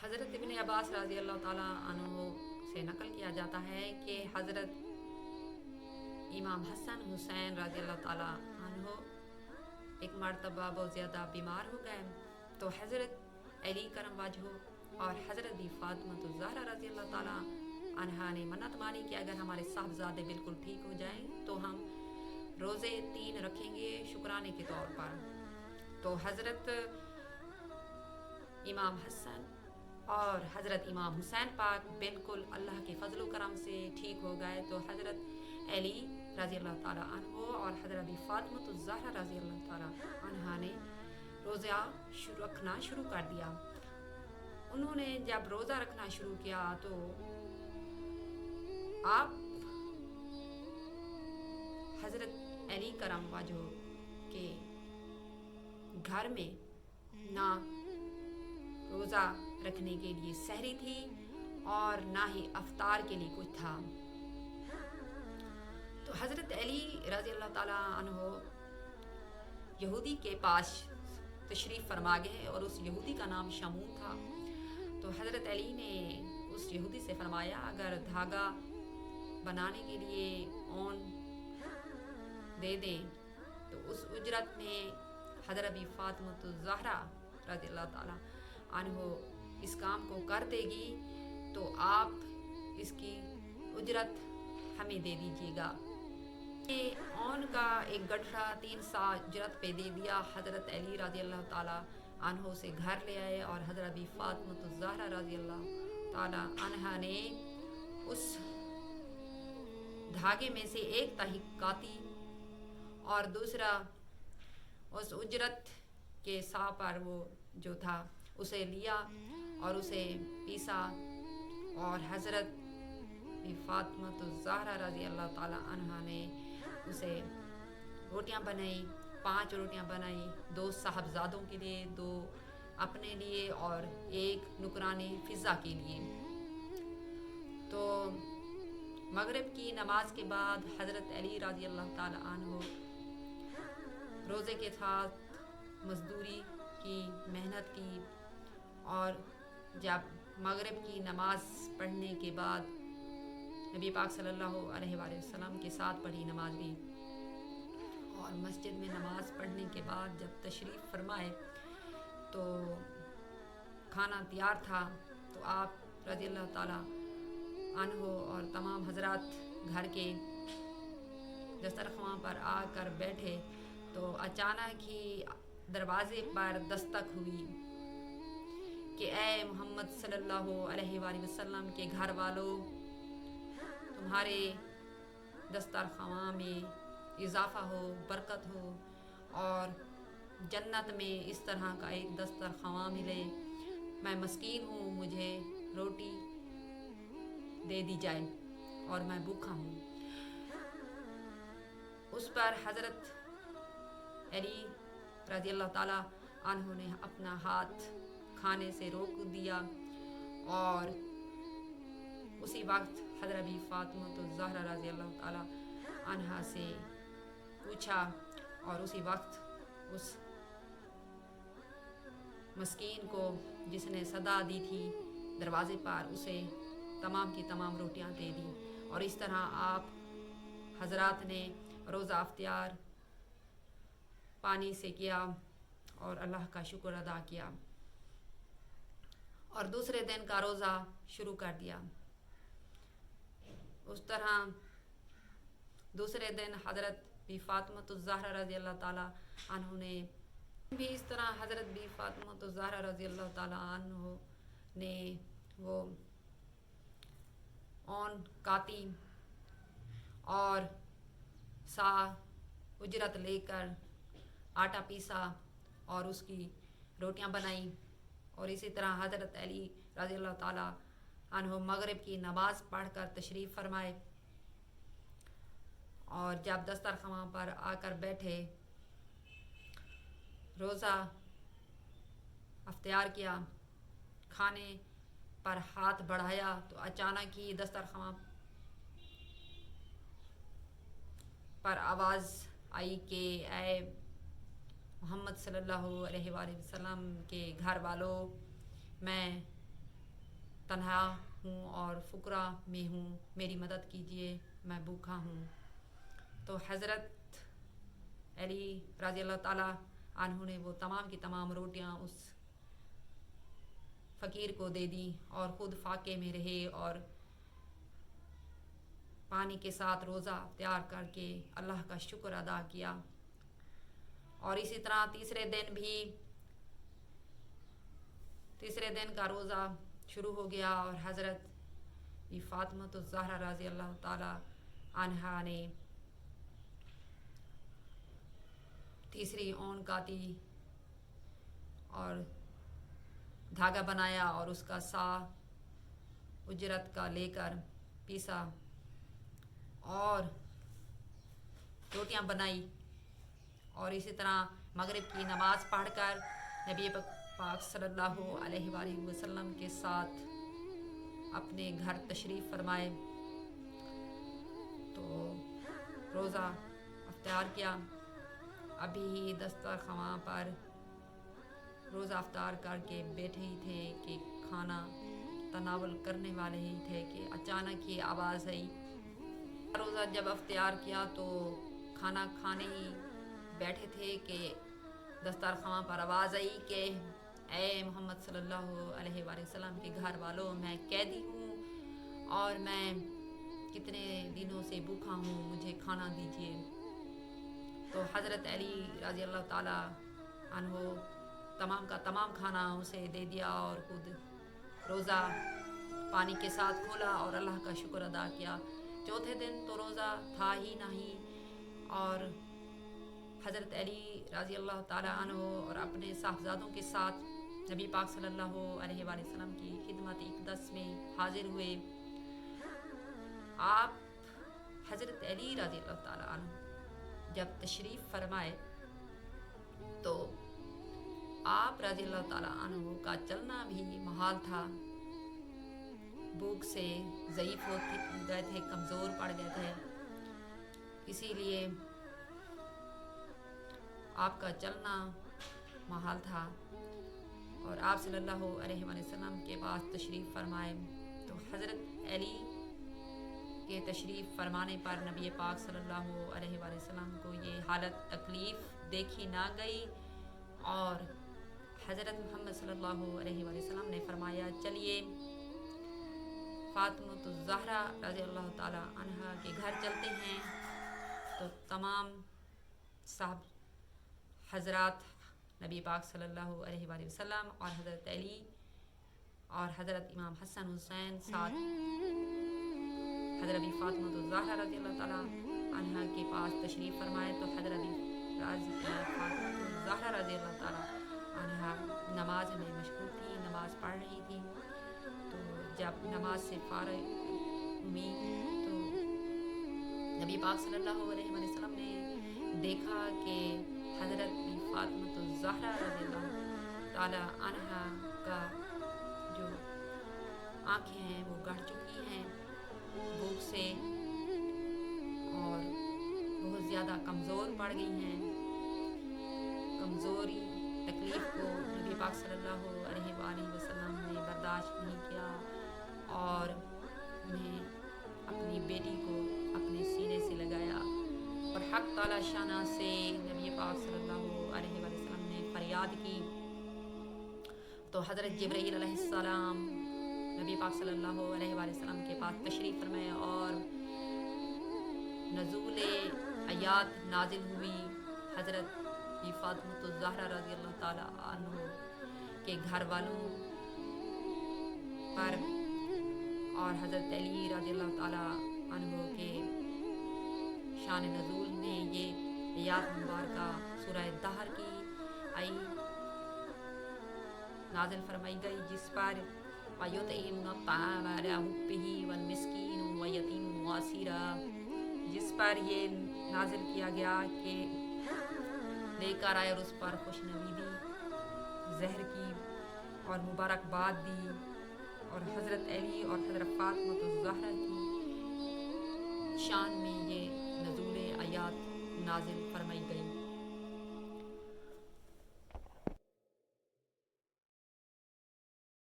حضرت ابن عباس رضی اللہ تعالیٰ عنہ سے نقل کیا جاتا ہے کہ حضرت امام حسن حسین رضی اللہ تعالیٰ عنہ ایک مرتبہ بہت زیادہ بیمار ہو گئے تو حضرت علی کرم وجہ اور حضرت فاطمہ الزہرا رضی اللہ تعالیٰ عنہا نے منت مانی کہ اگر ہمارے صاحبزادے بالکل ٹھیک ہو جائیں تو ہم روزے 3 رکھیں گے شکرانے کے طور پر۔ تو حضرت امام حسن اور حضرت امام حسین پاک بالکل اللہ کے فضل و کرم سے ٹھیک ہو گئے تو حضرت علی رضی اللہ تعالیٰ عنہ اور حضرت فاطمہ الزہرا رضی اللہ تعالیٰ عنہا نے روزہ رکھنا شروع کر دیا۔ انہوں نے جب روزہ رکھنا شروع کیا تو آپ حضرت علی کرم وجہ کے گھر میں نہ روزہ رکھنے کے لیے سحری تھی اور نہ ہی افطار کے لیے کچھ تھا۔ تو حضرت علی رضی اللہ تعالیٰ عنہ یہودی کے پاس تشریف فرما گئے اور اس یہودی کا نام شمون تھا۔ تو حضرت علی نے اس یہودی سے فرمایا اگر دھاگا بنانے کے لیے اون دے دیں تو اس اجرت میں حضرت فاطمہ الزہرا رضی اللہ تعالیٰ عنہ اس کام کو کر دے گی تو آپ اس کی اجرت ہمیں دے دیجیے گا۔ اون کا ایک گٹھڑا 3 سا اجرت پہ دے دیا۔ حضرت علی رضی اللہ تعالیٰ عنہ سے گھر لے آئے اور حضرت فاطمہ الزہرا رضی اللہ تعالیٰ عنہا نے اس دھاگے میں سے ایک تہی کاتی اور دوسرا اس اجرت کے سا پر وہ جو تھا اسے لیا اور اسے پیسا اور حضرت فاطمہ الزہرا رضی اللہ تعالیٰ عنہا نے اسے روٹیاں بنائی، 5 روٹیاں بنائی، 2 صاحبزادوں کے لیے، 2 اپنے لیے اور 1 نکران فضہ کے لیے۔ تو مغرب کی نماز کے بعد حضرت علی رضی اللہ تعالیٰ عنہ روزے کے ساتھ مزدوری کی، محنت کی اور جب مغرب کی نماز پڑھنے کے بعد نبی پاک صلی اللہ علیہ وآلہ وسلم کے ساتھ پڑھی نماز بھی اور مسجد میں نماز پڑھنے کے بعد جب تشریف فرمائے تو کھانا تیار تھا تو آپ رضی اللہ تعالیٰ عنہ اور تمام حضرات گھر کے دسترخوان پر آ کر بیٹھے تو اچانک ہی دروازے پر دستک ہوئی کہ اے محمد صلی اللہ علیہ وآلہ وسلم کے گھر والوں، تمہارے دسترخوان میں اضافہ ہو، برکت ہو اور جنت میں اس طرح کا ایک دسترخوان ملے۔ میں مسکین ہوں، مجھے روٹی دے دی جائے اور میں بھوکا ہوں۔ اس پر حضرت علی رضی اللہ تعالیٰ عنہ نے اپنا ہاتھ کھانے سے روک دیا اور اسی وقت حضرت فاطمہ الزہرا رضی اللہ تعالیٰ عنہا سے پوچھا اور اسی وقت اس مسکین کو جس نے صدا دی تھی دروازے پر اسے تمام کی تمام روٹیاں دے دی اور اس طرح آپ حضرات نے روزہ افطار پانی سے کیا اور اللہ کا شکر ادا کیا اور دوسرے دن کا روزہ شروع کر دیا۔ اس طرح دوسرے دن حضرت فاطمہ الزہرا رضی اللہ تعالیٰ عنہ نے بھی اس طرح حضرت فاطمہ الزہرا رضی اللہ تعالیٰ عنہ نے وہ اون کاتی اور سا اجرت لے کر آٹا پیسا اور اس کی روٹیاں بنائیں اور اسی طرح حضرت علی رضی اللہ تعالیٰ عنہ مغرب کی نماز پڑھ کر تشریف فرمائے اور جب دسترخوان پر آ کر بیٹھے روزہ افطار کیا، کھانے پر ہاتھ بڑھایا تو اچانک ہی دسترخوان پر آواز آئی کہ اے محمد صلی اللہ علیہ وآلہ وسلم کے گھر والوں، میں تنہا ہوں اور فقراء میں ہوں، میری مدد کیجیے، میں بھوکا ہوں۔ تو حضرت علی رضی اللہ تعالیٰ عنہ نے وہ تمام کی تمام روٹیاں اس فقیر کو دے دی اور خود فاقے میں رہے اور پانی کے ساتھ روزہ تیار کر کے اللہ کا شکر ادا کیا۔ اور اسی طرح تیسرے دن کا روزہ شروع ہو گیا اور حضرت فاطمہ الزہرا رضی اللہ تعالی عنہا نے تیسری اون کاتی اور دھاگا بنایا اور اس کا سا اجرت کا لے کر پیسا اور روٹیاں بنائی، اور اسی طرح مغرب کی نماز پڑھ کر نبی پاک صلی اللہ علیہ وآلہ وسلم کے ساتھ اپنے گھر تشریف فرمائے۔ تو روزہ افطار کیا، ابھی دسترخواں پر روزہ افطار کر کے بیٹھے ہی تھے کہ کھانا تناول کرنے والے ہی تھے کہ اچانک ہی آواز آئی۔ روزہ جب افطار کیا تو کھانا کھانے ہی بیٹھے تھے کہ دسترخواں پر آواز آئی کہ اے محمد صلی اللہ علیہ وآلہ وسلم کے گھر والوں، میں قیدی ہوں اور میں کتنے دنوں سے بھوکا ہوں، مجھے کھانا دیجیے۔ تو حضرت علی رضی اللہ تعالیٰ عنہ تمام کا تمام کھانا اسے دے دیا اور خود روزہ پانی کے ساتھ کھولا اور اللہ کا شکر ادا کیا۔ چوتھے دن تو روزہ تھا ہی نہیں اور حضرت علی رضی اللہ تعالیٰ عنہ اور اپنے صاحبزادوں کے ساتھ نبی پاک صلی اللہ علیہ وآلہ وسلم کی خدمت اقدس میں حاضر ہوئے۔ آپ حضرت علی رضی اللہ تعالیٰ عنہ جب تشریف فرمائے تو آپ رضی اللہ تعالیٰ عنہ کا چلنا بھی محال تھا، بھوک سے ضعیف ہو گئے تھے، کمزور پڑ گئے تھے، اسی لیے آپ کا چلنا محال تھا۔ اور آپ صلی اللہ علیہ وآلہ وسلم کے پاس تشریف فرمائے تو حضرت علی کے تشریف فرمانے پر نبی پاک صلی اللہ علیہ وآلہ وسلم کو یہ حالت تکلیف دیکھی نہ گئی اور حضرت محمد صلی اللہ علیہ وآلہ وسلم نے فرمایا چلیے فاطمہ الزہرا رضی اللہ تعالی عنہا کے گھر چلتے ہیں۔ تو تمام صاحب حضرات نبی پاک صلی اللہ علیہ وآلہ وسلم اور حضرت علی اور حضرت امام حسن حسین ساتھ حضرت فاطمہ الزہرا رضی اللہ تعالی عنہا کے پاس تشریف فرمائے تو حضرت فاطمہ الزہرا رضی اللہ تعالی عنہا نماز میں مشغول تھی، نماز پڑھ رہی تھی۔ تو جب نماز سے فارغ ہوئی تو نبی پاک صلی اللہ علیہ وآلہ وسلم نے دیکھا کہ حضرت فاطمہ الزہرا رضی اللہ تعالی عنہا کا جو آنکھیں ہیں وہ گڑ چکی ہیں بھوک سے اور بہت زیادہ کمزور پڑ گئی ہیں۔ کمزوری تکلیف کو نبی پاک صلی اللہ علیہ وآلہ وسلم نے برداشت نہیں کیا اور انہیں اپنی بیٹی کو اپنے سینے سے لگایا اور حق تعالی شانہ سے نبی پاک صلی اللہ علیہ وآلہ وسلم نے فریاد کی تو حضرت جبرائیل علیہ السلام نبی پاک صلی اللہ علیہ وآلہ وسلم کے پاس تشریف فرمائے اور نزول آیات نازل ہوئی حضرت فاطمہ الزہرا رضی اللہ تعالیٰ عنہ کے گھر والوں پر اور حضرت علی رضی اللہ تعالیٰ عنہ کے شان نزول میں یہ آیات مبارکہ سورہ دہر کی آئی نازل فرمائی گئی جس پر وَيُطْعِمُونَ الطَّعَامَ عَلَىٰ حُبِّهِ وَالْمِسْكِينُ وَالْيَتِيمُ وَالْأَسِيرَ، جس پر یہ نازل کیا گیا کہ لے کر آئے اور اس پر خوشنویدی زہر کی اور مبارکباد دی اور حضرت علی اور حضرت فاطمہ الزہرا کی شان میں یہ نزول آیات نازل فرمائی گئی۔